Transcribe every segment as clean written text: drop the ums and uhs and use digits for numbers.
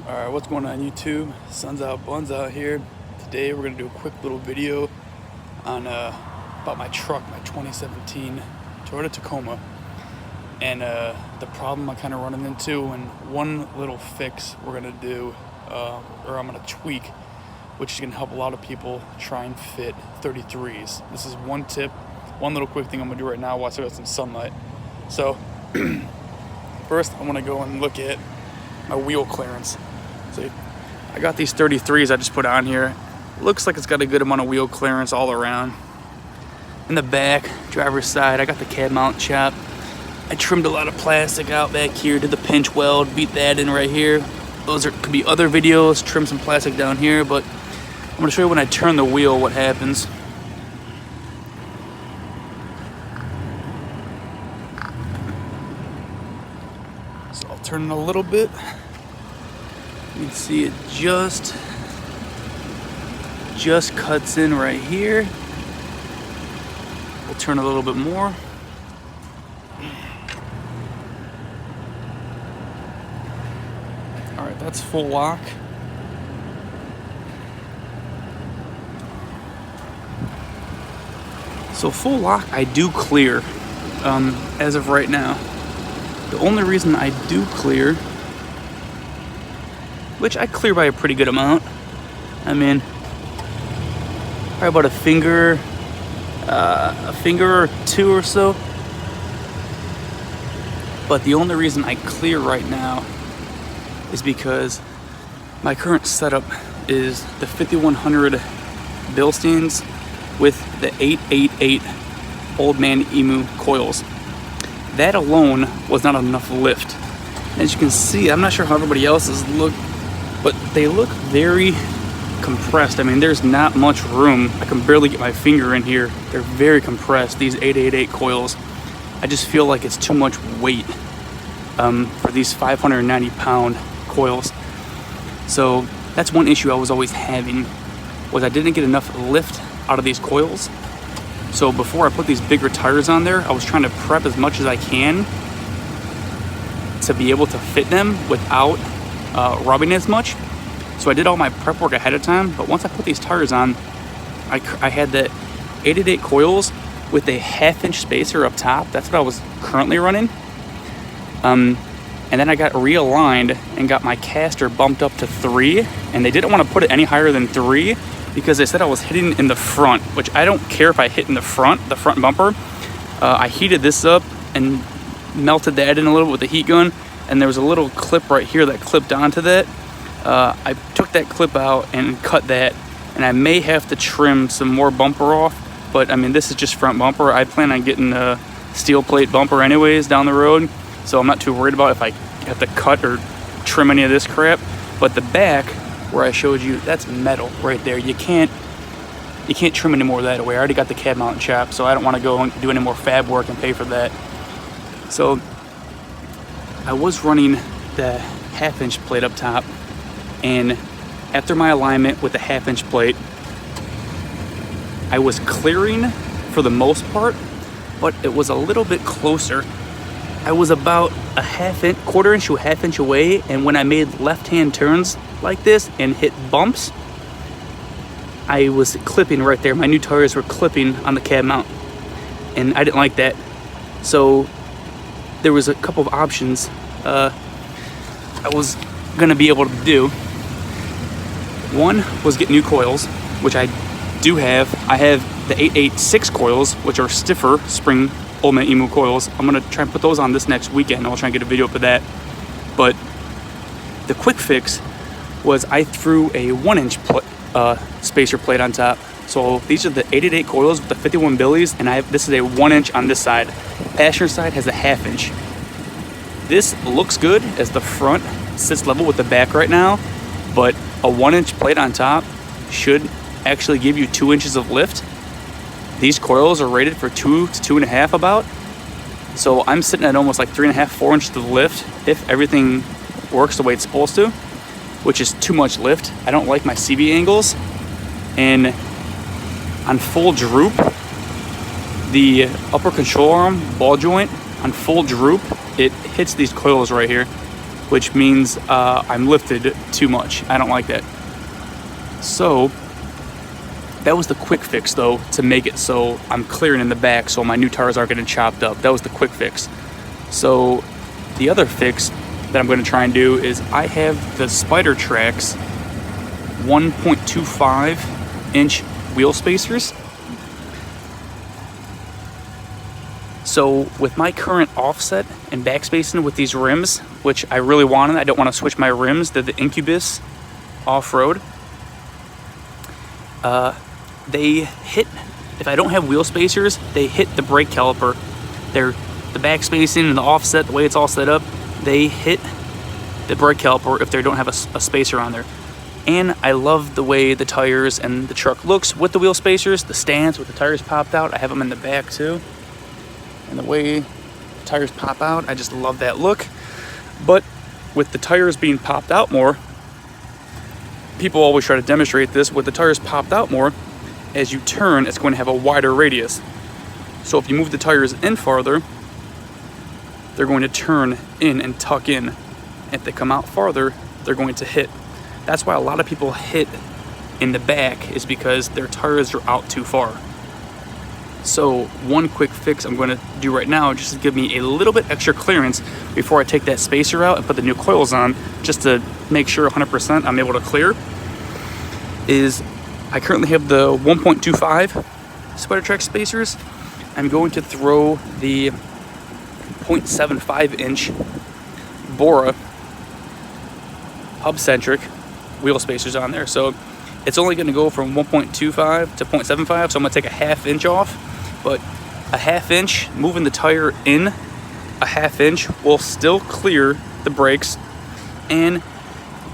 Alright, what's going on YouTube? Sun's out, buns out here. Today we're going to do a quick little video on about my truck, my 2017 Toyota Tacoma. And the problem I kind of running into, and one little fix we're going to do, or I'm going to tweak, which is going to help a lot of people try and fit 33s. This is one tip, one little quick thing I'm going to do right now while I still got some sunlight. So, first I want to go and look at my wheel clearance. See, I got these 33s I just put on here. Looks like it's got a good amount of wheel clearance all around. In the back, driver's side, I got the cab mount chop. I trimmed a lot of plastic out back here, did the pinch weld, beat that in right here. Those could be other videos, trim some plastic down here, but I'm gonna show you when I turn the wheel what happens. So I'll turn it a little bit. You can see it just cuts in right here. We'll turn a little bit more. All right, that's full lock. So full lock, I do clear as of right now. The only reason I do clear, which I clear by a pretty good amount. I mean, probably about a finger or two or so. But the only reason I clear right now is because my current setup is the 5100 Bilsteins with the 888 Old Man Emu coils. That alone was not enough lift. As you can see, I'm not sure how everybody else's look, but they look very compressed. I mean, there's not much room. I can barely get my finger in here. They're very compressed, these 888 coils. I just feel like it's too much weight for these 590 pound coils. So that's one issue I was always having, was I didn't get enough lift out of these coils. So before I put these bigger tires on there, I was trying to prep as much as I can to be able to fit them without rubbing as much. So I did all my prep work ahead of time, but once I put these tires on, I had the 888 coils with a 1/2 inch spacer up top. That's what I was currently running. And then I got realigned and got my caster bumped up to 3, and they didn't want to put it any higher than 3 because they said I was hitting in the front, which I don't care if I hit in the front bumper. I heated this up and melted that in a little with the heat gun, and there was a little clip right here that clipped onto that. I took that clip out and cut that, and I may have to trim some more bumper off, but I mean, this is just front bumper. I plan on getting a steel plate bumper anyways down the road, so I'm not too worried about if I have to cut or trim any of this crap. But the back, where I showed you, that's metal right there. You can't trim any more of that away. I already got the cab mount chop, so I don't want to go and do any more fab work and pay for that. So I was running the 1/2 inch plate up top, and after my alignment with the 1/2 inch plate, I was clearing for the most part, but it was a little bit closer. I was about a 1/4 inch to a 1/2 inch away, and when I made left-hand turns like this and hit bumps, I was clipping right there. My new tires were clipping on the cab mount, and I didn't like that. So there was a couple of options I was gonna be able to do. One was get new coils, which I do have. I have the 886 coils, which are stiffer spring Old Man Emu coils. I'm gonna try and put those on this next weekend. I'll try and get a video for that. But the quick fix was I threw a 1 inch spacer plate on top. So these are the 888 coils with the 51 billies, and this is a 1 inch on this side. Passenger side has a 1/2 inch. This looks good as the front sits level with the back right now, but a 1 inch plate on top should actually give you 2 inches of lift. These coils are rated for 2 to 2.5 about. So I'm sitting at almost like 3.5, 4 inches of lift if everything works the way it's supposed to, which is too much lift. I don't like my CV angles. And on full droop, the upper control arm ball joint on full droop, it hits these coils right here, which means I'm lifted too much. I don't like that. So that was the quick fix though, to make it so I'm clearing in the back so my new tires aren't getting chopped up. That was the quick fix. So the other fix that I'm going to try and do is I have the Spider Tracks 1.25 inch wheel spacers. So with my current offset and back spacing with these rims, which I really wanted, I don't want to switch my rims. They're the Incubus off-road. They hit, if I don't have wheel spacers, they hit the brake caliper. The back spacing and the offset, the way it's all set up, they hit the brake caliper if they don't have a spacer on there. And I love the way the tires and the truck looks with the wheel spacers, the stands with the tires popped out. I have them in the back too. And the way the tires pop out, I just love that look. But with the tires being popped out more, people always try to demonstrate this, with the tires popped out more, as you turn, it's going to have a wider radius. So if you move the tires in farther, they're going to turn in and tuck in. If they come out farther, they're going to hit. That's why a lot of people hit in the back, is because their tires are out too far. So one quick fix I'm going to do right now, just to give me a little bit extra clearance before I take that spacer out and put the new coils on, just to make sure 100% I'm able to clear, is I currently have the 1.25 Spider Track spacers. I'm going to throw the 0.75 inch Bora hub-centric wheel spacers on there. So it's only going to go from 1.25 to 0.75, so I'm going to take a ½ inch off. But a ½ inch, moving the tire in a ½ inch will still clear the brakes. And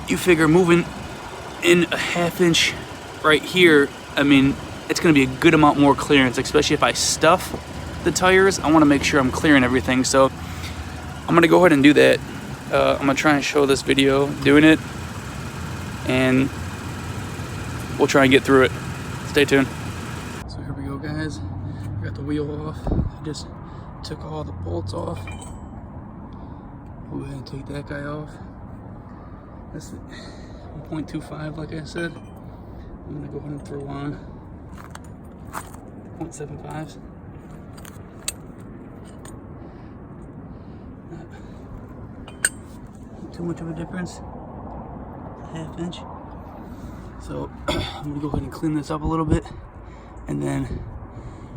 you figure moving in a ½ inch right here, I mean, it's going to be a good amount more clearance, especially if I stuff the tires. I want to make sure I'm clearing everything. So I'm going to go ahead and do that. I'm going to try and show this video doing it, and we'll try and get through it. Stay tuned. So here we go, guys. I got the wheel off. I just took all the bolts off. Go ahead and take that guy off. That's 1.25, like I said. I'm gonna go ahead and throw on 0.75s. Not too much of a difference. ½ inch. So I'm gonna go ahead and clean this up a little bit, and then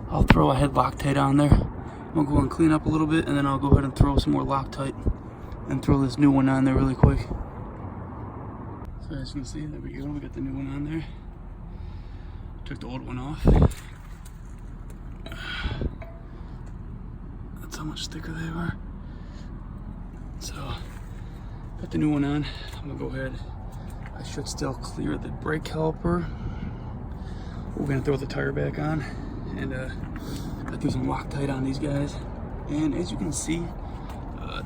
I'll throw a head Loctite on there. I'm gonna go and clean up a little bit, and then I'll go ahead and throw some more Loctite and throw this new one on there really quick. So as you can see, there we go. We got the new one on there. Took the old one off. That's how much thicker they were. So got the new one on. I'm gonna go ahead. I should still clear the brake caliper. We're gonna throw the tire back on, and I threw some Loctite on these guys. And as you can see,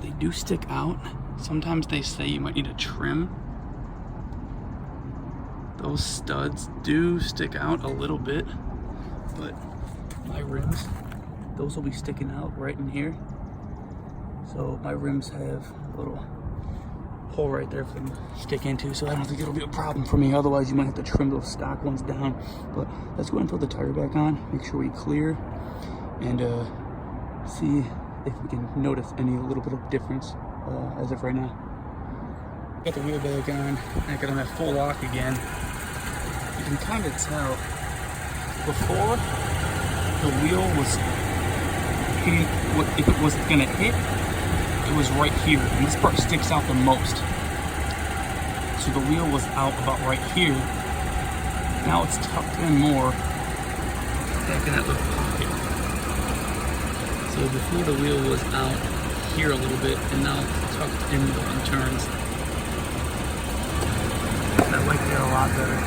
they do stick out. Sometimes they say you might need a trim. Those studs do stick out a little bit, but my rims, those will be sticking out right in here. So my rims have a little hole right there for them to stick into, so I don't think it'll be a problem for me. Otherwise, you might have to trim those stock ones down. But let's go ahead and throw the tire back on, make sure we clear, and see if we can notice any little bit of difference as of right now. Got the wheel back on. I got them at full lock again. You can kind of tell before the wheel was hitting, if it was gonna hit, it was right here, and this part sticks out the most. So the wheel was out about right here. Now it's tucked in more back in that little pocket. So before the wheel was out here a little bit, and now it's tucked in on turns. I like that a lot better.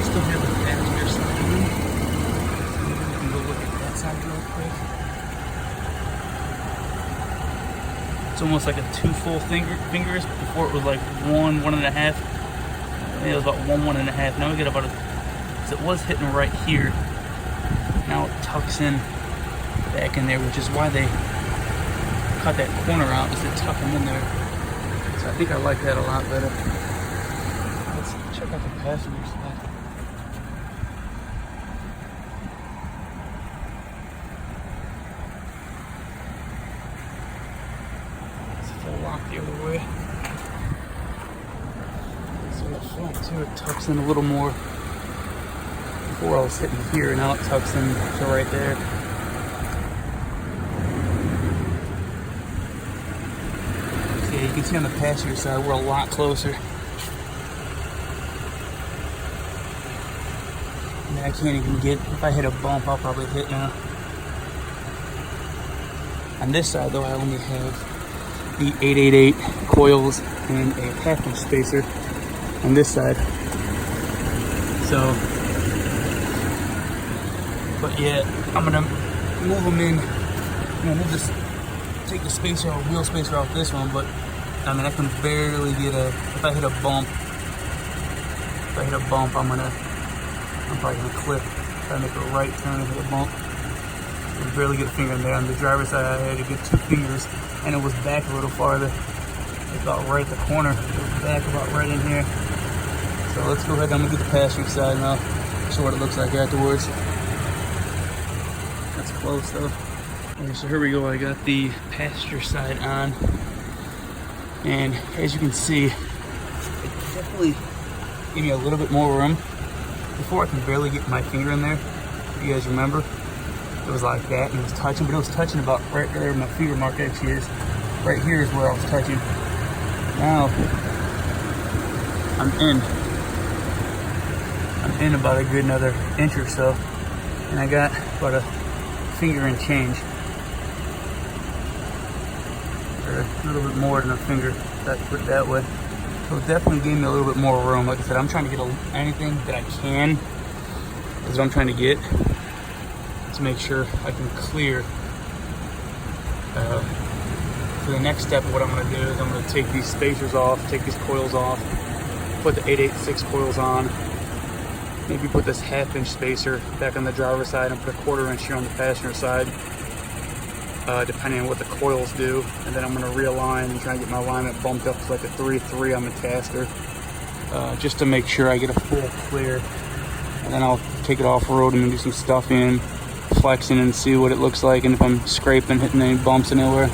Still have the passenger side on. You can go look at that side real quick. It's almost like a 2 full fingers. Before it was like 1, 1.5. Maybe it was about 1, 1.5. Now we get about so it was hitting right here. Now it tucks in back in there, which is why they cut that corner out is to tuck them in there. So I think I like that a lot better. Let's check out the passenger side. It's full lock the other way. So in the front too, it tucks in a little more. Before I was hitting here, now it tucks in to right there. Yeah, you can see on the passenger side we're a lot closer. I mean, I can't even get, if I hit a bump, I'll probably hit now. On this side though, I only have the 888 coils and a half-inch spacer on this side. So, but yeah, I'm gonna move them in. We'll just take the spacer or wheel spacer off this one, but I mean, I can barely get if I hit a bump, I'm probably gonna clip. If I make a right turn and hit a bump, I can barely get a finger in there. On the driver's side, I had to get 2 fingers, and it was back a little farther. It's about right at the corner. It was back about right in here. So let's go ahead. I'm gonna get the passenger side now. Show what it looks like afterwards. That's close though. Okay, so here we go. I got the passenger side on, and as you can see, it definitely gave me a little bit more room. Before I can barely get my finger in there. If you guys remember, it was like that, and it was touching, but it was touching about right there where my finger mark actually is. Right here is where I was touching. Now I'm in about a good another inch or so, and I got about a finger and change, or a little bit more than a finger, if I put it that way. So it definitely gave me a little bit more room. Like I said, I'm trying to get anything that I can, is what I'm trying to get, to make sure I can clear. For the next step, what I'm going to do is I'm going to take these spacers off, take these coils off, put the 886 coils on, maybe put this half-inch spacer back on the driver's side and put a 1/4 inch here on the passenger side, depending on what the coils do. And then I'm going to realign and try and get my alignment bumped up to like a 3-3 on the caster, just to make sure I get a full clear. And then I'll take it off-road and do some stuffing, flexing, and see what it looks like, and if I'm scraping, hitting any bumps anywhere.